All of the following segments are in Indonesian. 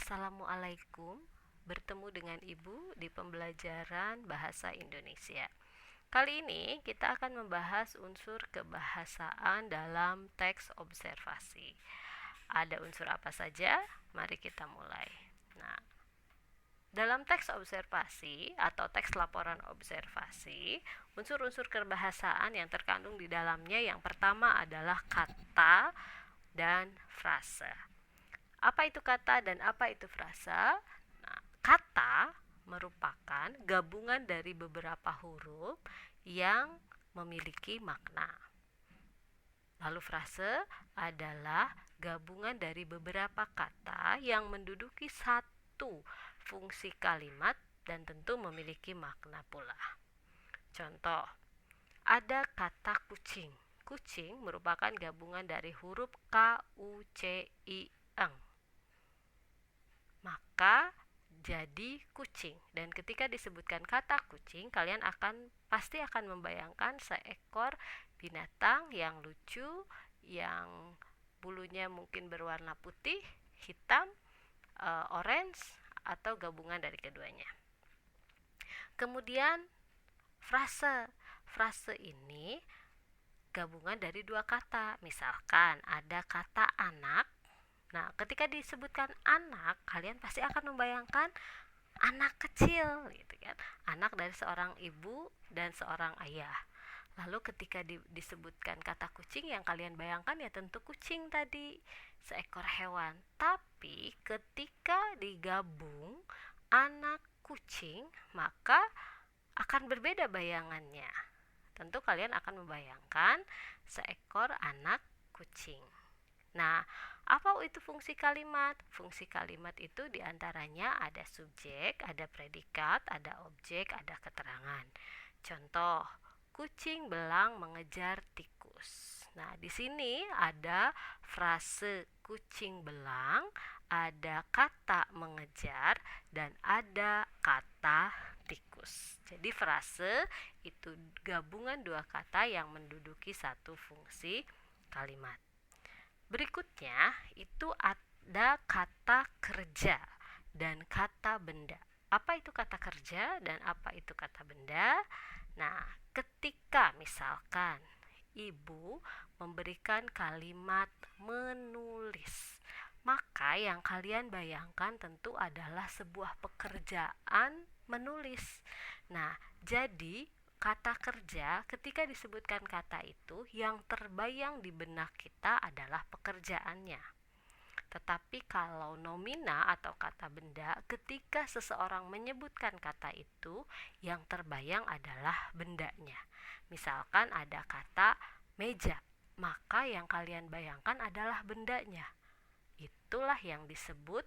Assalamualaikum, bertemu dengan Ibu di pembelajaran Bahasa Indonesia. Kali ini kita akan membahas unsur kebahasaan dalam teks observasi. Ada unsur apa saja? Mari kita mulai. Nah, dalam teks observasi atau teks laporan observasi, unsur-unsur kebahasaan yang terkandung di dalamnya yang pertama adalah kata dan frase. Apa itu kata dan apa itu frasa? Nah, kata merupakan gabungan dari beberapa huruf yang memiliki makna. Lalu frase adalah gabungan dari beberapa kata yang menduduki satu fungsi kalimat dan tentu memiliki makna pula. Contoh, ada kata kucing. Kucing merupakan gabungan dari huruf K, U, C, I, eng. Maka jadi kucing. Dan ketika disebutkan kata kucing, kalian pasti akan membayangkan seekor binatang yang lucu, yang bulunya mungkin berwarna putih, hitam, orange, atau gabungan dari keduanya. Kemudian frase. Frase ini gabungan dari dua kata. Misalkan ada kata anak. Nah, ketika disebutkan anak, kalian pasti akan membayangkan anak kecil, gitu kan? Anak dari seorang ibu dan seorang ayah. Lalu ketika disebutkan kata kucing, yang kalian bayangkan ya tentu kucing tadi, seekor hewan. Tapi ketika digabung anak kucing, maka akan berbeda bayangannya. Tentu kalian akan membayangkan seekor anak kucing. Nah, apa itu fungsi kalimat? Fungsi kalimat itu diantaranya ada subjek, ada predikat, ada objek, ada keterangan. Contoh, kucing belang mengejar tikus. Nah, di sini ada frase kucing belang, ada kata mengejar, dan ada kata tikus. Jadi frase itu gabungan dua kata yang menduduki satu fungsi kalimat. Berikutnya itu ada kata kerja dan kata benda. Apa itu kata kerja dan apa itu kata benda? Nah, ketika misalkan ibu memberikan kalimat menulis, maka yang kalian bayangkan tentu adalah sebuah pekerjaan menulis. Nah, jadi kata kerja, ketika disebutkan kata itu, yang terbayang di benak kita adalah pekerjaannya. Tetapi kalau nomina atau kata benda, ketika seseorang menyebutkan kata itu, yang terbayang adalah bendanya. Misalkan ada kata meja, maka yang kalian bayangkan adalah bendanya. Itulah yang disebut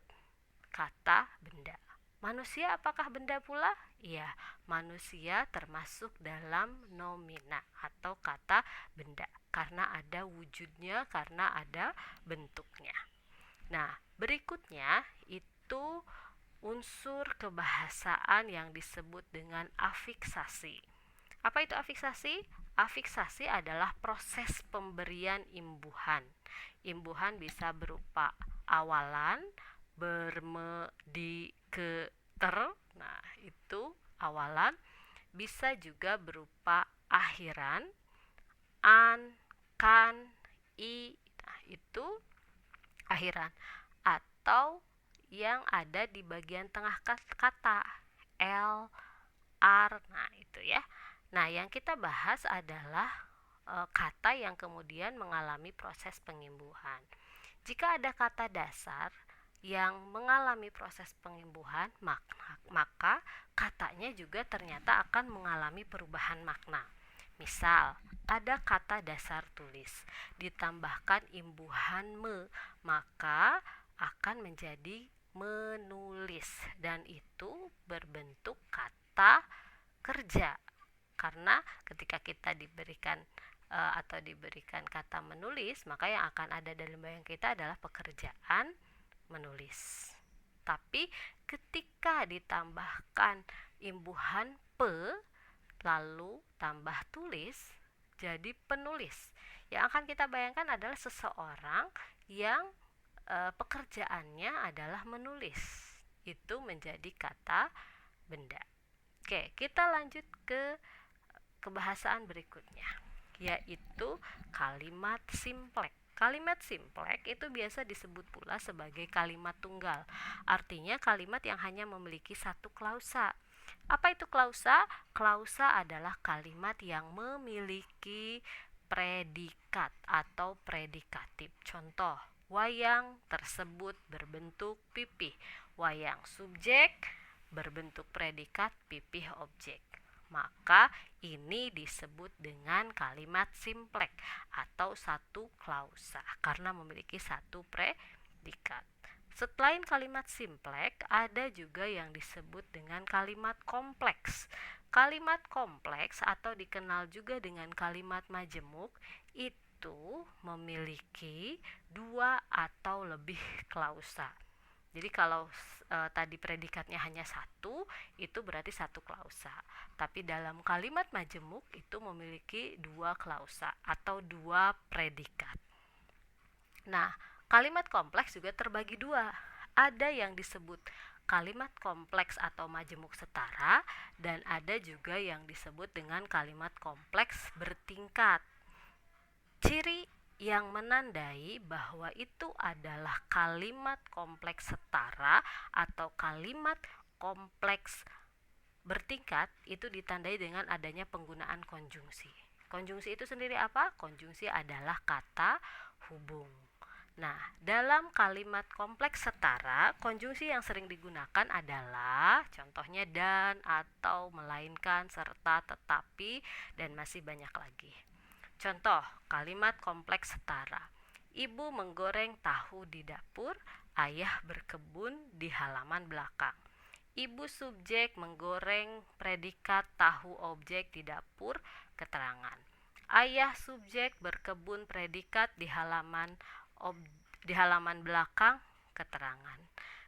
kata benda. Manusia apakah benda pula? Iya, manusia termasuk dalam nomina atau kata benda karena ada wujudnya, karena ada bentuknya. Nah, berikutnya itu unsur kebahasaan yang disebut dengan afiksasi. Apa itu afiksasi? Afiksasi adalah proses pemberian imbuhan. Imbuhan bisa berupa awalan, keter, nah itu awalan, bisa juga berupa akhiran, an, kan, i, nah itu akhiran, atau yang ada di bagian tengah kata, l, r, nah itu ya. Nah, yang kita bahas adalah kata yang kemudian mengalami proses pengimbuhan. Jika ada kata dasar yang mengalami proses pengimbuhan, maka katanya juga ternyata akan mengalami perubahan makna. Misal, ada kata dasar tulis ditambahkan imbuhan me, maka akan menjadi menulis, dan itu berbentuk kata kerja. Karena ketika kita diberikan kata menulis, maka yang akan ada dalam bayang kita adalah pekerjaan menulis. Tapi ketika ditambahkan imbuhan pe lalu tambah tulis, jadi penulis. Yang akan kita bayangkan adalah seseorang yang pekerjaannya adalah menulis. Itu menjadi kata benda. Oke, kita lanjut ke kebahasaan berikutnya, yaitu kalimat simplek. Kalimat simplek itu biasa disebut pula sebagai kalimat tunggal. Artinya kalimat yang hanya memiliki satu klausa. Apa itu klausa? Klausa adalah kalimat yang memiliki predikat atau predikatif. Contoh, wayang tersebut berbentuk pipih. Wayang subjek berbentuk predikat, pipih objek. Maka ini disebut dengan kalimat simplek atau satu klausa karena memiliki satu predikat. Selain kalimat simplek, ada juga yang disebut dengan kalimat kompleks. Kalimat kompleks atau dikenal juga dengan kalimat majemuk itu memiliki dua atau lebih klausa. Jadi kalau tadi predikatnya hanya satu, itu berarti satu klausa. Tapi dalam kalimat majemuk itu memiliki dua klausa atau dua predikat. Nah, kalimat kompleks juga terbagi dua. Ada yang disebut kalimat kompleks atau majemuk setara, dan ada juga yang disebut dengan kalimat kompleks bertingkat. Ciri yang menandai bahwa itu adalah kalimat kompleks setara atau kalimat kompleks bertingkat itu ditandai dengan adanya penggunaan konjungsi. Konjungsi itu sendiri apa? Konjungsi adalah kata hubung. Nah, dalam kalimat kompleks setara, konjungsi yang sering digunakan adalah contohnya dan, atau, melainkan, serta, tetapi, dan masih banyak lagi. Contoh kalimat kompleks setara. Ibu menggoreng tahu di dapur, ayah berkebun di halaman belakang. Ibu subjek menggoreng predikat tahu objek di dapur, keterangan. Ayah subjek berkebun predikat di halaman belakang, keterangan.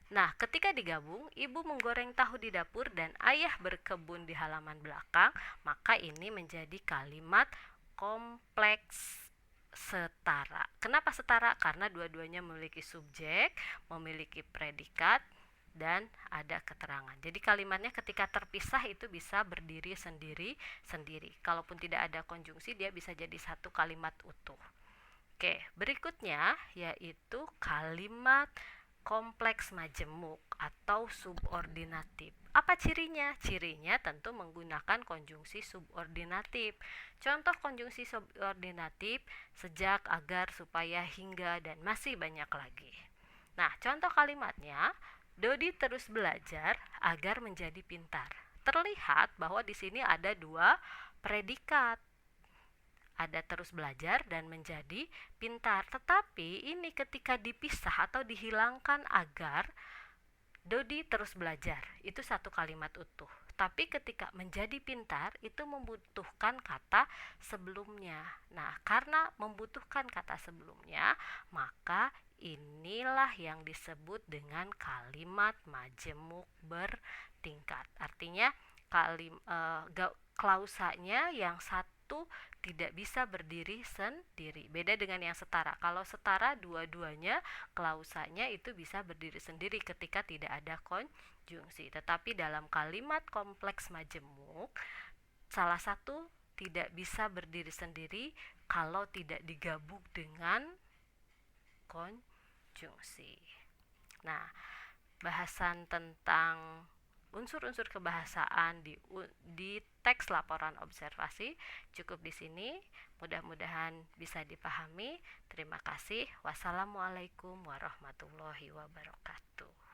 Nah, ketika digabung, ibu menggoreng tahu di dapur dan ayah berkebun di halaman belakang, maka ini menjadi kalimat kompleks setara. Kenapa setara? Karena dua-duanya memiliki subjek, memiliki predikat, dan ada keterangan. Jadi kalimatnya ketika terpisah itu bisa berdiri sendiri-sendiri. Kalaupun tidak ada konjungsi, dia bisa jadi satu kalimat utuh. Oke, berikutnya yaitu kalimat kompleks majemuk atau subordinatif. Apa cirinya? Cirinya tentu menggunakan konjungsi subordinatif. Contoh konjungsi subordinatif: sejak, agar, supaya, hingga, dan masih banyak lagi. Nah, contoh kalimatnya, Dodi terus belajar agar menjadi pintar. Terlihat bahwa di sini ada dua predikat. Ada terus belajar dan menjadi pintar. Tetapi ini ketika dipisah atau dihilangkan agar, Dodi terus belajar, itu satu kalimat utuh. Tapi ketika menjadi pintar itu membutuhkan kata sebelumnya. Nah, karena membutuhkan kata sebelumnya, maka inilah yang disebut dengan kalimat majemuk bertingkat. Artinya klausanya yang satu tidak bisa berdiri sendiri. Beda dengan yang setara. Kalau setara dua-duanya klausanya itu bisa berdiri sendiri ketika tidak ada konjungsi. Tetapi dalam kalimat kompleks majemuk, salah satu tidak bisa berdiri sendiri kalau tidak digabung dengan konjungsi. Nah, bahasan tentang unsur-unsur kebahasaan di teks laporan observasi cukup di sini. Mudah-mudahan bisa dipahami. Terima kasih. Wassalamualaikum warahmatullahi wabarakatuh.